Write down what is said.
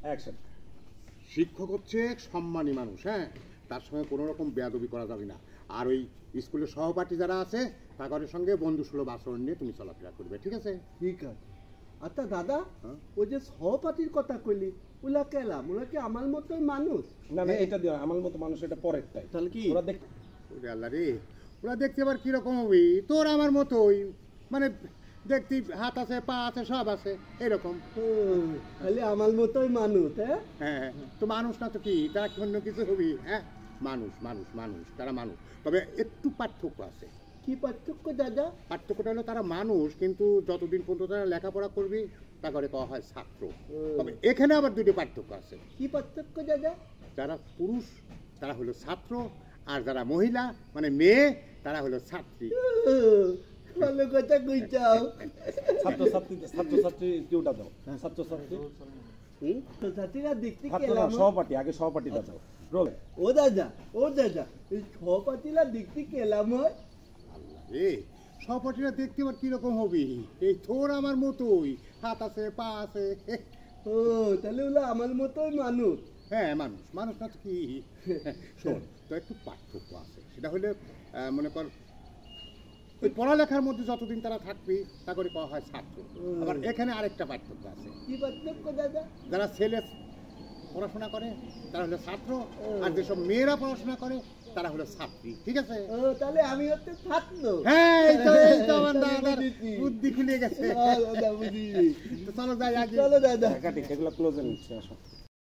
Action. শিক্ষক হচ্ছে সম্মানী মানুষ, হ্যাঁ, তার সঙ্গে কোনো রকম বেয়াদবি করা যাবে না। আর ওই স্কুলের সহপাঠী যারা আছে তাদের সঙ্গে বন্ধুসুলভ আচরণ নিয়ে তুমি চলাফেরা করবে, ঠিক আছে? ঠিক আছে। আচ্ছা দাদা, ওই যে সহপাঠীর কথা কইলি, ওলা কেলাম, ওলা কি আমার মতোই মানুষ? না না, এটা দিও, আমার মতো মানুষ, এটা পরেরটাই। তাহলে কি ওরা দেখ, ওরে আল্লাহ রে, ওরা দেখতে আবার কিরকম হবে? তোর আমার মতোই, মানে দেখতে হাত আছে, পা আছে, সব আছে, এরকম। তাহলে আমার মতোই মানুষ, হ্যাঁ? হ্যাঁ, তো মানুষ না তো কি, তারা কি অন্য কিছু হবি? হ্যাঁ, মানুষ মানুষ মানুষ, তারা মানুষ, তবে একটু পার্থক্য আছে। কি পার্থক্য দাদা? পার্থক্যটা হলো তারা মানুষ, কিন্তু যতদিন পর্যন্ত তারা লেখাপড়া করবি তা করে কওয়া হয় ছাত্র। তবে এখানে আবার দুটো পার্থক্য আছে। কি পার্থক্য দাদা? যারা পুরুষ তারা হলো ছাত্র, আর যারা মহিলা মানে মেয়ে তারা হলো ছাত্রী। ভালো কথা কইছাও। ছাত্রছাত্রী কিউটা দাও, ছাত্রছাত্রী ছাত্রীরা দেখতে ছাত্ররা কেলাম। সহপাঠী, আগে সহপাঠীটা দাও। রোল। ও দাদা, এই সহপাঠীরা দেখতে কেলাম হয়। এ সহপাঠীরা দেখতে আবার কিরকম হবি? এই তোর আমার মতোই, হাত আছে, পা আছে। ও তাহলে ওলা আমার মতোই মানুষ। হ্যাঁ, মানুষ মানুষ না তো কি? শোন, তো একটু পার্থক্য আছে। সেটা হলে মনে কর ওই পড়ালেখার মধ্যে যতদিন তারা থাকবে তা করে কওয়া হয় ছাত্র। আবার এখানে আরেকটা পার্থক্য আছে। কি পার্থক্য দাদা? যারা ছেলে পড়াশোনা করে তারা হলো ছাত্র, আর যেসব মেয়েরা পড়াশোনা করে তারা হলো ছাত্রী, ঠিক আছে? ও তাহলে আমি হচ্ছে ছাত্র। হ্যাঁ, এই তো আমার দাদার বুদ্ধি খুলে গেছে। দাদা বুঝি। তো চলো যাই আগে। চলো দাদা। কাটি, এগুলো ক্লোজে নিচ্ছে, আসো।